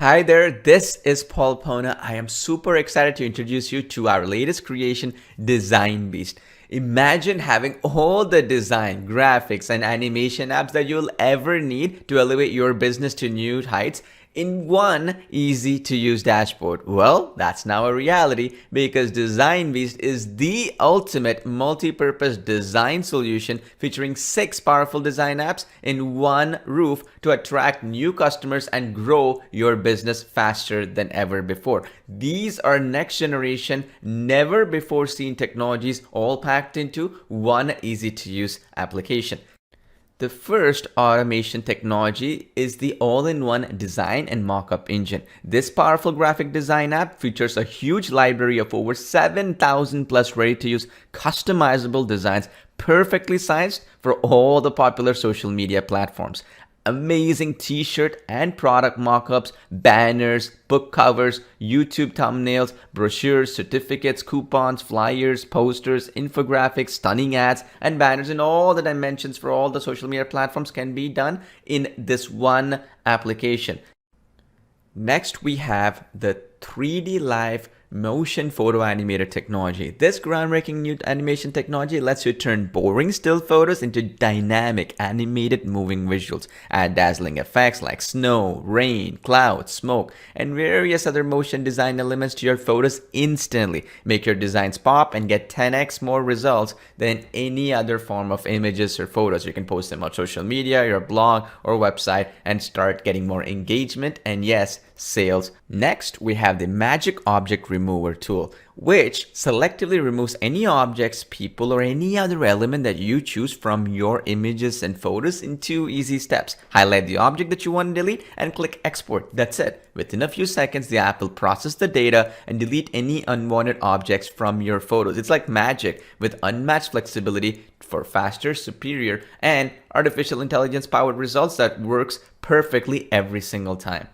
Hi there, this is Paul Pona. I am super excited to introduce you to our latest creation, DesignBeast. Imagine having all the design, graphics, and animation apps that you'll ever need to elevate your business to new heights in one easy to use dashboard. Well, that's now a reality because DesignBeast is the ultimate multi-purpose design solution featuring 6 powerful design apps in one roof to attract new customers and grow your business faster than ever before. These are next generation, never before seen technologies all packed into one easy to use application. The first automation technology is the all-in-one design and mockup engine. This powerful graphic design app features a huge library of over 7,000 plus ready-to-use customizable designs perfectly sized for all the popular social media platforms. Amazing t-shirt and product mockups, banners, book covers, YouTube thumbnails, brochures, certificates, coupons, flyers, posters, infographics, stunning ads, and banners in all the dimensions for all the social media platforms can be done in this one application. Next, we have the 3D Live motion photo animator technology. This groundbreaking new animation technology lets you turn boring still photos into dynamic animated moving visuals. Add dazzling effects like snow, rain, clouds, smoke, and various other motion design elements to your photos instantly. Make your designs pop and get 10x more results than any other form of images or photos. You can post them on social media, your blog, or website and start getting more engagement and yes, sales. Next, we have the Magic Object Remover tool, which selectively removes any objects, people, or any other element that you choose from your images and photos in 2 easy steps. Highlight the object that you want to delete and click export. That's it. Within a few seconds, the app will process the data and delete any unwanted objects from your photos. It's like magic with unmatched flexibility for faster, superior, and artificial intelligence powered results that works perfectly every single time.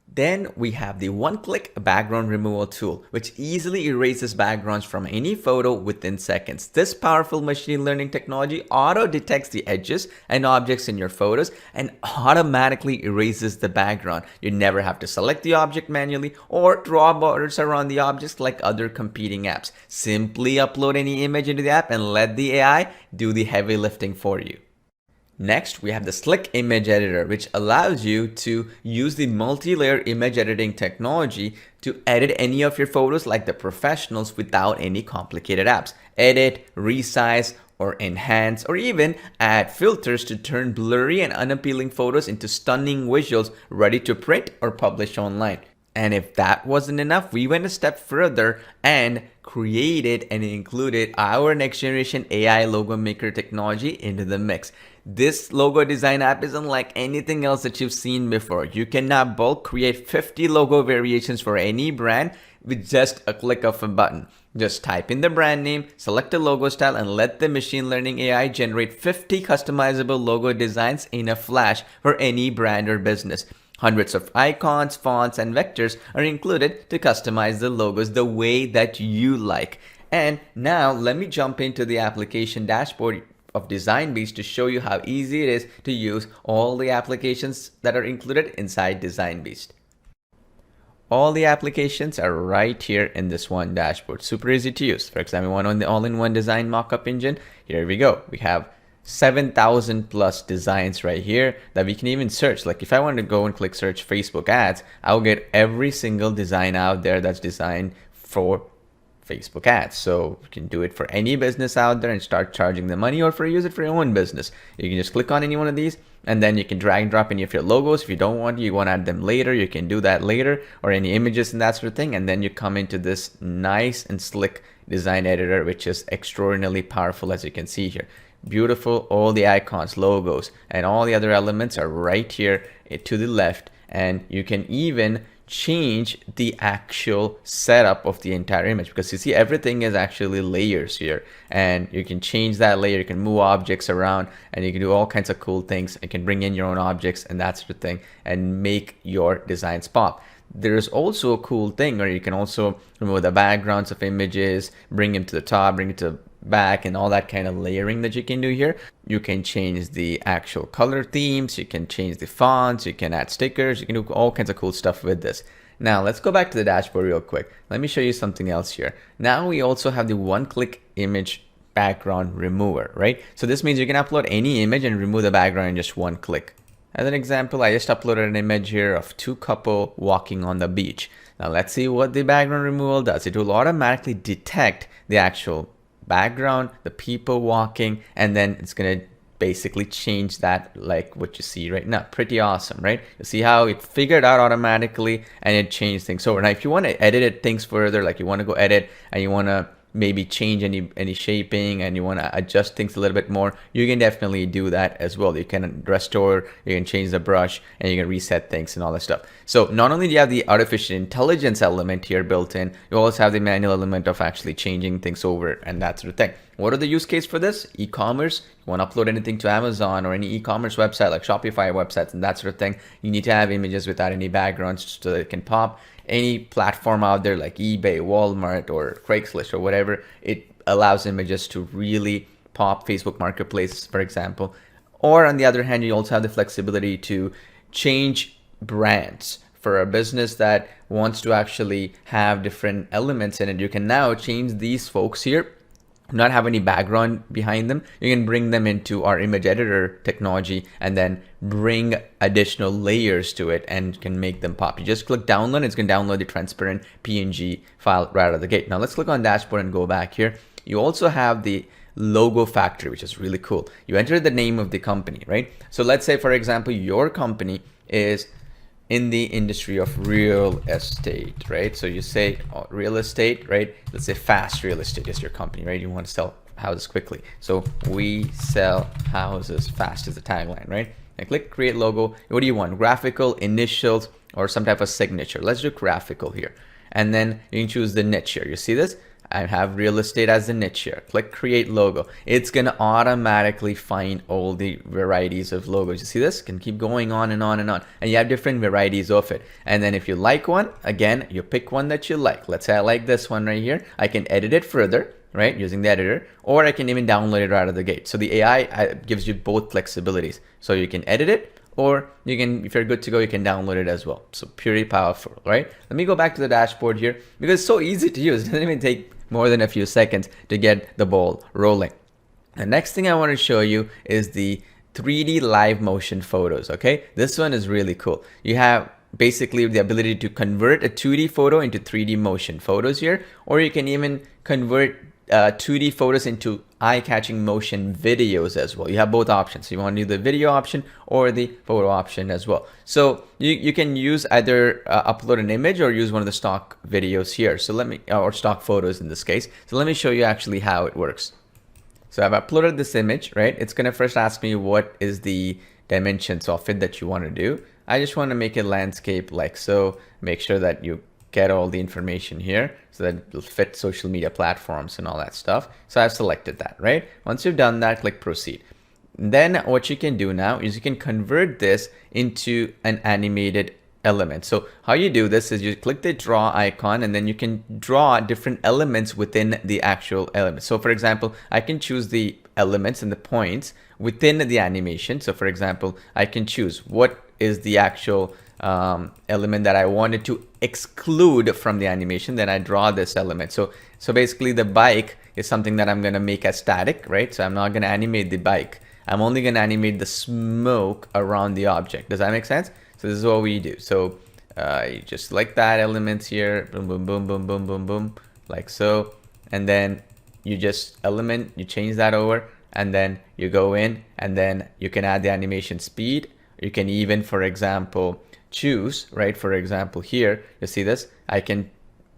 Then we have the one-click background removal tool, which easily erases backgrounds from any photo within seconds. This powerful machine learning technology auto-detects the edges and objects in your photos and automatically erases the background. You never have to select the object manually or draw borders around the objects like other competing apps. Simply upload any image into the app and let the AI do the heavy lifting for you. Next, we have the Slick Image Editor, which allows you to use the multi-layer image editing technology to edit any of your photos like the professionals without any complicated apps. Edit, resize, or enhance, or even add filters to turn blurry and unappealing photos into stunning visuals ready to print or publish online. And if that wasn't enough, we went a step further and created and included our next generation AI logo maker technology into the mix. This logo design app isn't like anything else that you've seen before. You can now bulk create 50 logo variations for any brand with just a click of a button. Just type in the brand name, select a logo style, and let the machine learning AI generate 50 customizable logo designs in a flash for any brand or business. Hundreds of icons, fonts, and vectors are included to customize the logos the way that you like. And now let me jump into the application dashboard of DesignBeast to show you how easy it is to use all the applications that are included inside DesignBeast. All the applications are right here in this one dashboard. Super easy to use. For example, one on the all-in-one design mockup engine. Here we go. We have 7,000 plus designs right here that we can even search. Like if I want to go and click search Facebook ads, I'll get every single design out there that's designed for Facebook ads. So you can do it for any business out there and start charging the money, or for use it for your own business. You can just click on any one of these and then you can drag and drop any of your logos. If you don't want, you want to add them later, you can do that later, or any images and that sort of thing. And then you come into this nice and slick design editor, which is extraordinarily powerful, as you can see here. Beautiful. All the icons, logos, and all the other elements are right here to the left, and you can even change the actual setup of the entire image, because you see everything is actually layers here, and you can change that layer, you can move objects around, and you can do all kinds of cool things. You can bring in your own objects and that sort of thing and make your designs pop. There's also a cool thing where you can also remove the backgrounds of images, bring them to the top, bring it to back and all that kind of layering that you can do here. You can change the actual color themes, you can change the fonts, you can add stickers, you can do all kinds of cool stuff with this. Now let's go back to the dashboard real quick. Let me show you something else here. Now we also have the one-click image background remover, right? So this means you can upload any image and remove the background in just one click. As an example, I just uploaded an image here of two couple walking on the beach. Now let's see what the background removal does. It will automatically detect the actual background, the people walking, and then it's going to basically change that like what you see right now. Pretty awesome, right? You see how it figured out automatically and it changed things over. Now if you want to edit it things further, like you want to go edit and you want to maybe change any shaping and you want to adjust things a little bit more, you can definitely do that as well. You can restore, you can change the brush, and you can reset things and all that stuff. So not only do you have the artificial intelligence element here built in, you also have the manual element of actually changing things over and that sort of thing. What are the use case for this? E-commerce. You want to upload anything to Amazon or any e-commerce website like Shopify websites and that sort of thing. You need to have images without any backgrounds so that it can pop. Any platform out there like eBay, Walmart, or Craigslist or whatever, it allows images to really pop. Facebook Marketplace, for example. Or on the other hand, you also have the flexibility to change brands. For a business that wants to actually have different elements in it, you can now change these folks here, not have any background behind them. You can bring them into our image editor technology and then bring additional layers to it and can make them pop. You just click download, it's going to download the transparent PNG file right out of the gate. Now let's click on dashboard and go back here. You also have the logo factory, which is really cool. You enter the name of the company, right? So let's say, for example, your company is in the industry of real estate, right? So you say real estate, right? Let's say fast real estate is your company, right? You want to sell houses quickly. So we sell houses fast is the tagline, right? And click create logo. What do you want? Graphical, initials, or some type of signature. Let's do graphical here. And then you can choose the niche here. You see this? I have real estate as the niche here. Click create logo. It's going to automatically find all the varieties of logos. You see this? Can keep going on and on and on. And you have different varieties of it. And then if you like one, again, you pick one that you like. Let's say I like this one right here. I can edit it further, right? Using the editor, or I can even download it right out of the gate. So the AI gives you both flexibilities. So you can edit it, or you can, if you're good to go, you can download it as well. So purely powerful, right? Let me go back to the dashboard here because it's so easy to use. It doesn't even take more than a few seconds to get the ball rolling. The next thing I want to show you is the 3D live motion photos, okay? This one is really cool. You have basically the ability to convert a 2D photo into 3D motion photos here, or you can even convert 2D photos into eye-catching motion videos as well. You have both options. So you want to do the video option or the photo option as well. So you can use either upload an image or use one of the stock videos here. So let me, or stock photos in this case. So let me show you actually how it works. So I've uploaded this image, right? It's going to first ask me what is the dimensions of it that you want to do. I just want to make it landscape like so. Make sure that you get all the information here so that it'll fit social media platforms and all that stuff. So I've selected that, right? Once you've done that, click proceed. Then what you can do now is you can convert this into an animated element. So how you do this is you click the draw icon and then you can draw different elements within the actual element. So for example, I can choose the elements and the points within the animation. So for example, I can choose what is the actual element that I wanted to exclude from the animation. Then I draw this element. So basically the bike is something that I'm going to make as static, right? So I'm not going to animate the bike. I'm only going to animate the smoke around the object. Does that make sense? So this is what we do. So you just select that element here, boom, boom, boom, boom, boom, boom, boom, like so. And then you just element, you change that over, and then you go in and then you can add the animation speed. You can even, for example, choose, right? For example, here, you see this, I can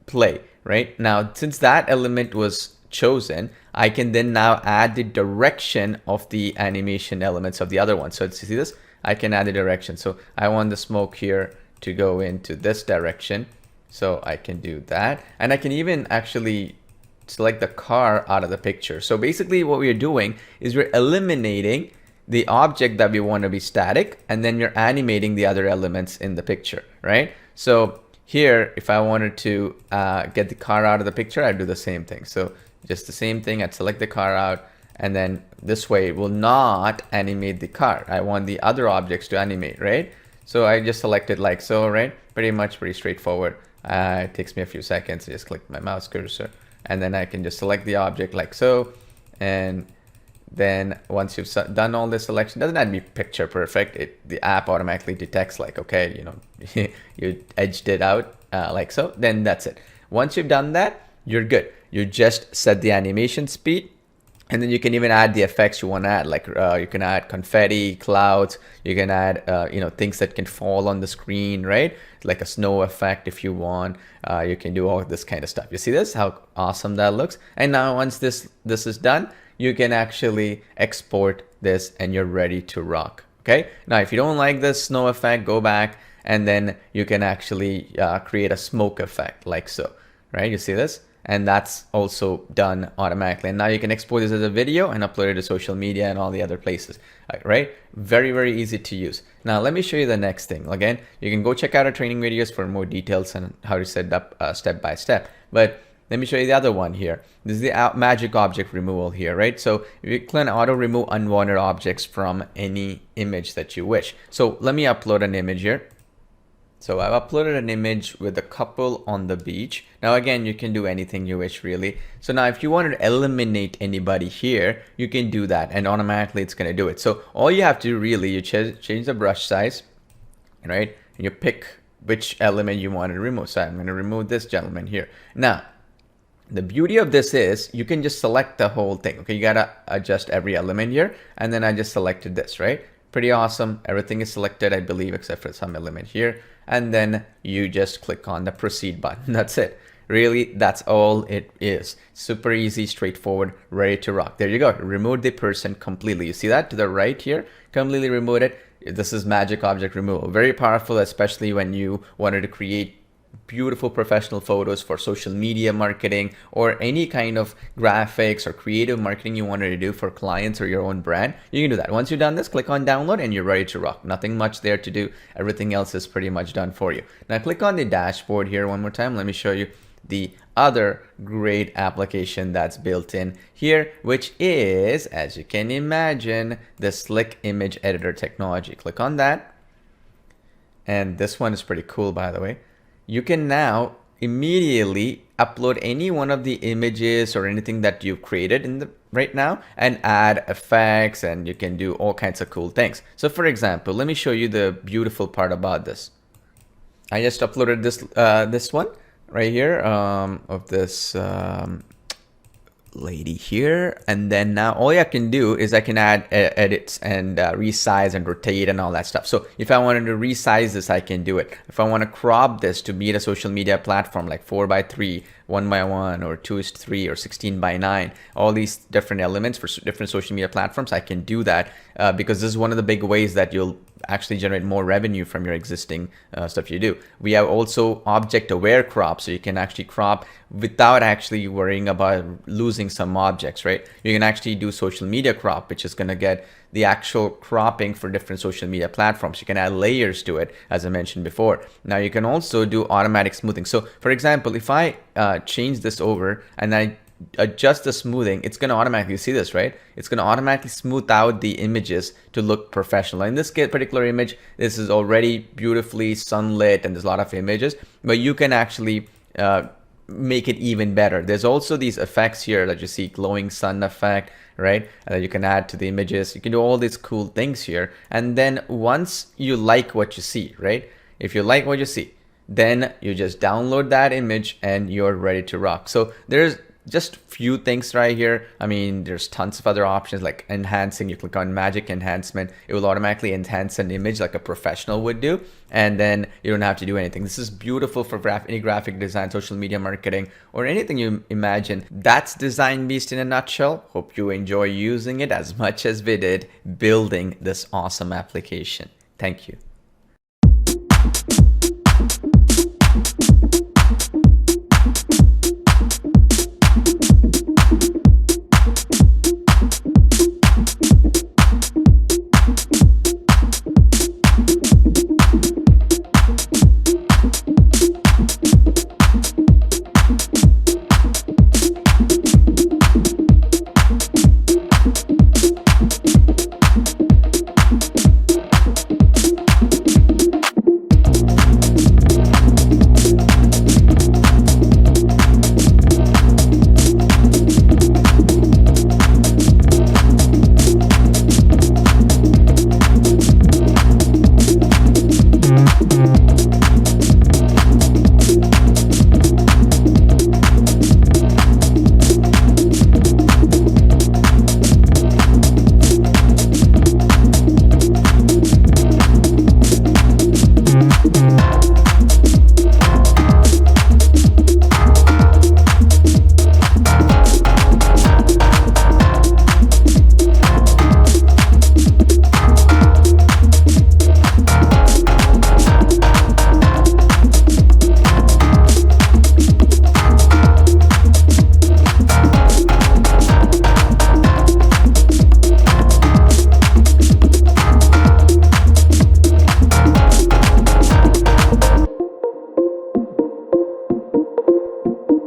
play, right? Now, since that element was chosen, I can then now add the direction of the animation elements of the other one. So you see this, I can add the direction. So I want the smoke here to go into this direction. So I can do that. And I can even actually select the car out of the picture. So basically what we're doing is we're eliminating the object that we want to be static, and then you're animating the other elements in the picture, right? So here, if I wanted to get the car out of the picture, I'd do the same thing. So just the same thing. I'd select the car out, and then this way it will not animate the car. I want the other objects to animate, right? So I just select it like so, right? Pretty straightforward. It takes me a few seconds. I just click my mouse cursor, and then I can just select the object like so. And then once you've done all this selection, doesn't have to be picture perfect. The app automatically detects like, okay, you know, you edged it out like so. Then that's it. Once you've done that, you're good. You just set the animation speed. And then you can even add the effects you want to add, like you can add confetti, clouds, you can add, you know, things that can fall on the screen, right? Like a snow effect if you want. You can do all this kind of stuff. You see this, how awesome that looks? And now once this is done, you can actually export this and you're ready to rock, okay? Now, if you don't like this snow effect, go back and then you can actually create a smoke effect like so, right? You see this? And that's also done automatically. And now you can export this as a video and upload it to social media and all the other places, right? Very, very easy to use. Now, let me show you the next thing. Again, you can go check out our training videos for more details on how to set it up step by step. But let me show you the other one here. This is the magic object removal here, right? So you can auto remove unwanted objects from any image that you wish. So let me upload an image here. So I've uploaded an image with a couple on the beach. Now again, you can do anything you wish really. So now if you wanted to eliminate anybody here, you can do that and automatically it's going to do it. So all you have to do really, you change the brush size, right? And you pick which element you want to remove. So I'm going to remove this gentleman here. Now, the beauty of this is you can just select the whole thing. Okay, you got to adjust every element here. And then I just selected this, right? Pretty awesome. Everything is selected, I believe, except for some element here. And then you just click on the proceed button. That's it. Really, that's all it is. Super easy, straightforward, ready to rock. There you go. Remove the person completely. You see that to the right here? Completely remove it. This is magic object removal. Very powerful, especially when you wanted to create beautiful professional photos for social media marketing or any kind of graphics or creative marketing you wanted to do for clients or your own brand. You can do that. Once you've done this, click on download and you're ready to rock. Nothing much there to do. Everything else is pretty much done for you. Now click on the dashboard here one more time. Let me show you the other great application that's built in here, which is, as you can imagine, the Slick Image Editor technology. Click on that. And this one is pretty cool, by the way. You can now immediately upload any one of the images or anything that you've created in the right now and add effects, and you can do all kinds of cool things. So for example, let me show you the beautiful part about this. I just uploaded this one right here of this lady here, and then now all I can do is I can add edits and resize and rotate and all that stuff. So if I wanted to resize this, I can do it. If I want to crop this to be a social media platform like 4:3, 1:1, or 2:3, or 16:9, all these different elements for different social media platforms, I can do that because this is one of the big ways that you'll actually generate more revenue from your existing stuff you do. We have also object aware crop, so you can actually crop without actually worrying about losing some objects, right? You can actually do social media crop, which is going to get the actual cropping for different social media platforms. You can add layers to it, as I mentioned before. Now you can also do automatic smoothing. So for example, if I change this over and I adjust the smoothing, it's going to automatically, see this, right? It's going to automatically smooth out the images to look professional. In this particular image, this is already beautifully sunlit and there's a lot of images, but you can actually make it even better. There's also these effects here that you see, glowing sun effect, right? That you can add to the images. You can do all these cool things here. And then once you like what you see, right? If you like what you see, then you just download that image and you're ready to rock. So there's just few things right here. I mean, there's tons of other options like enhancing. You click on magic enhancement, it will automatically enhance an image like a professional would do, and then you don't have to do anything. This is beautiful for any graphic design, social media marketing, or anything you imagine. That's DesignBeast in a nutshell. Hope you enjoy using it as much as we did building this awesome application. Thank you.